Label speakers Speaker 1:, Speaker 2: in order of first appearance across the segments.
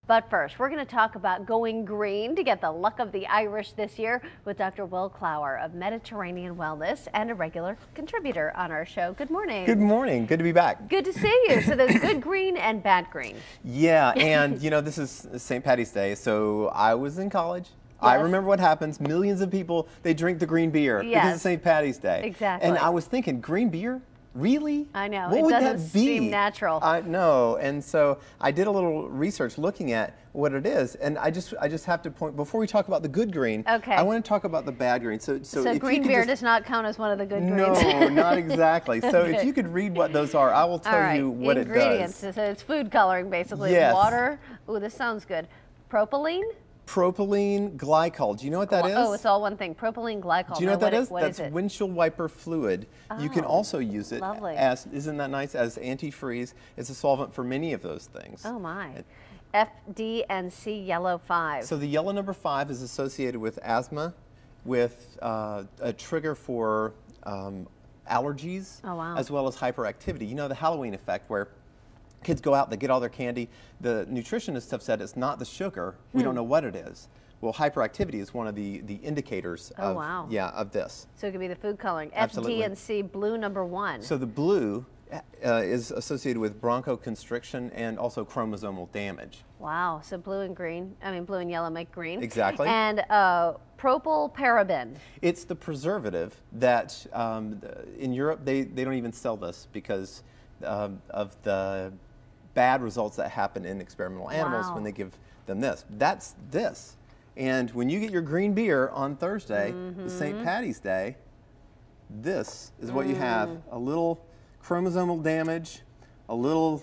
Speaker 1: But first, we're going to talk about going green to get the luck of the Irish this year with Dr. Will Clower of Mediterranean Wellness and a regular contributor on our show. Good morning.
Speaker 2: Good morning. Good to be back.
Speaker 1: Good to see you. So there's good green and bad green.
Speaker 2: Yeah, and you know, this is St. Patty's Day, so I was in college. Yes. I remember what happens. Millions of people, they drink the green beer because it's St. Patty's Day.
Speaker 1: Exactly.
Speaker 2: And I was thinking, green beer? Really?
Speaker 1: I know.
Speaker 2: What
Speaker 1: it
Speaker 2: would
Speaker 1: doesn't
Speaker 2: that be?
Speaker 1: seem natural.
Speaker 2: I know. And so I did a little research looking at what it is. And I just have to point, before we talk about the good green, I want to talk about the bad green. So if
Speaker 1: green beer does not count as one of the good greens?
Speaker 2: No, not exactly. So if you could read what those are, I will tell you what it does.
Speaker 1: Ingredients. So it's food coloring, basically.
Speaker 2: Yes.
Speaker 1: Water. Ooh, this sounds good. Propylene?
Speaker 2: Propylene glycol. Do you know what that is?
Speaker 1: Oh, it's all one thing. Propylene glycol.
Speaker 2: Do you know what that is?
Speaker 1: That's
Speaker 2: windshield wiper fluid.
Speaker 1: Oh,
Speaker 2: you can also use it
Speaker 1: as,
Speaker 2: isn't that nice, as antifreeze. It's a solvent for many of those things.
Speaker 1: Oh my. F, D, and C, yellow 5.
Speaker 2: So the yellow number 5 is associated with asthma, with a trigger for allergies, as well as hyperactivity. You know, the Halloween effect where kids go out, they get all their candy. The nutritionists have said it's not the sugar. We don't know what it is. Well, hyperactivity is one of the indicators of this.
Speaker 1: So it could be the food coloring.
Speaker 2: Absolutely.
Speaker 1: F, D, and C, blue number 1.
Speaker 2: So the blue is associated with bronchoconstriction and also chromosomal damage.
Speaker 1: Wow. So blue and yellow make green.
Speaker 2: Exactly.
Speaker 1: And propylparaben.
Speaker 2: It's the preservative that in Europe they don't even sell this because of the bad results that happen in experimental animals when they give them this. That's this. And when you get your green beer on Thursday, the St. Patty's Day, this is what you have. A little chromosomal damage, a little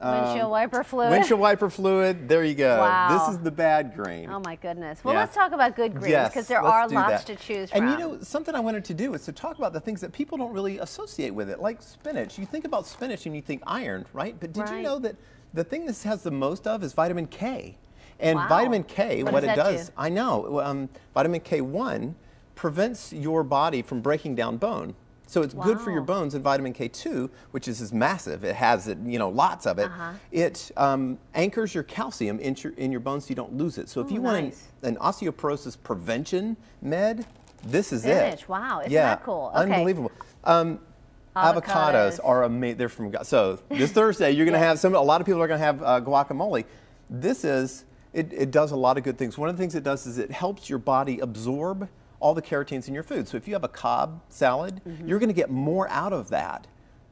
Speaker 1: windshield wiper fluid.
Speaker 2: Windshield wiper fluid. There you go.
Speaker 1: Wow.
Speaker 2: This is the bad green.
Speaker 1: Oh my goodness. Well, let's talk about good greens because there are lots to choose from.
Speaker 2: And you know, something I wanted to do is to talk about the things that people don't really associate with it, like spinach. You think about spinach and you think iron, right? But did you know that the thing this has the most of is vitamin K? And vitamin K, what it does, I know, vitamin K1 prevents your body from breaking down bone. So it's good for your bones, and vitamin K2, which is massive, it has it, you know, lots of it. It anchors your calcium in your bones so you don't lose it. So if you want an osteoporosis prevention med, this is it.
Speaker 1: Wow, isn't that cool? Okay.
Speaker 2: Unbelievable. Avocados are amazing. They're from God. So this Thursday, you're going to have a lot of people are going to have guacamole. This is, it does a lot of good things. One of the things it does is it helps your body absorb all the carotenes in your food. So if you have a Cobb salad, you're going to get more out of that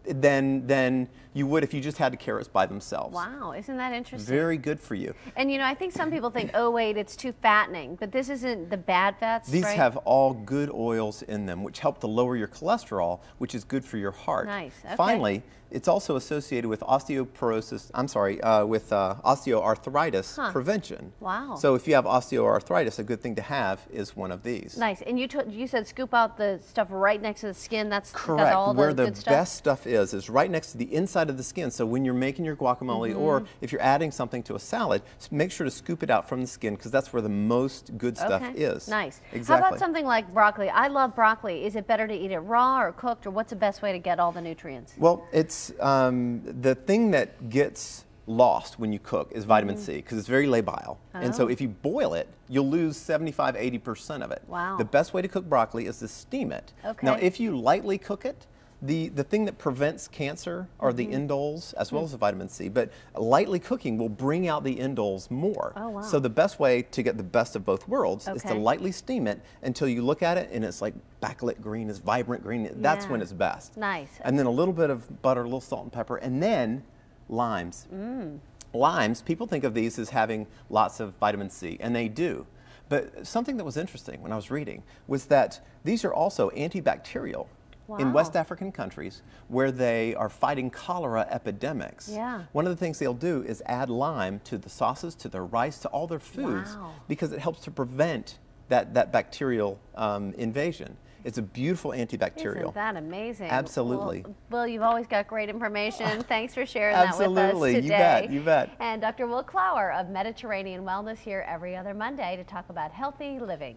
Speaker 2: than you would if you just had the carrots by themselves.
Speaker 1: Wow, isn't that interesting?
Speaker 2: Very good for you.
Speaker 1: And you know, I think some people think, oh wait, it's too fattening, but this isn't the bad fats,
Speaker 2: These have all good oils in them, which help to lower your cholesterol, which is good for your heart.
Speaker 1: Nice. Okay.
Speaker 2: Finally, it's also associated with osteoporosis, with osteoarthritis prevention.
Speaker 1: Wow.
Speaker 2: So if you have osteoarthritis, a good thing to have is one of these.
Speaker 1: Nice. And you said scoop out the stuff right next to the skin. That's
Speaker 2: correct.
Speaker 1: Got all
Speaker 2: Where
Speaker 1: the
Speaker 2: the best stuff is right next to the inside of the skin. So when you're making your guacamole or if you're adding something to a salad, make sure to scoop it out from the skin because that's where the most good stuff is.
Speaker 1: Nice.
Speaker 2: Exactly.
Speaker 1: How about something like broccoli? I love broccoli. Is it better to eat it raw or cooked, or what's the best way to get all the nutrients?
Speaker 2: Well, it's the thing that gets lost when you cook is vitamin C because it's very labile. And so if you boil it, you'll lose 75–80% of it.
Speaker 1: Wow.
Speaker 2: The best way to cook broccoli is to steam it. Now, if you lightly cook it, the thing that prevents cancer are the indoles as well as the vitamin C, but lightly cooking will bring out the indoles more.
Speaker 1: Oh, wow.
Speaker 2: So the best way to get the best of both worlds is to lightly steam it until you look at it and it's like backlit green, is vibrant green. That's when it's best.
Speaker 1: Nice.
Speaker 2: And then a little bit of butter, a little salt and pepper, and then limes. Limes, people think of these as having lots of vitamin C, and they do. But something that was interesting when I was reading was that these are also antibacterial. In West African countries where they are fighting cholera epidemics. One of the things they'll do is add lime to the sauces, to their rice, to all their foods because it helps to prevent that bacterial invasion. It's a beautiful antibacterial.
Speaker 1: Isn't that amazing?
Speaker 2: Absolutely.
Speaker 1: Well, you've always got great information. Thanks for sharing that with us today.
Speaker 2: You bet, you bet.
Speaker 1: And Dr. Will Clower of Mediterranean Wellness here every other Monday to talk about healthy living.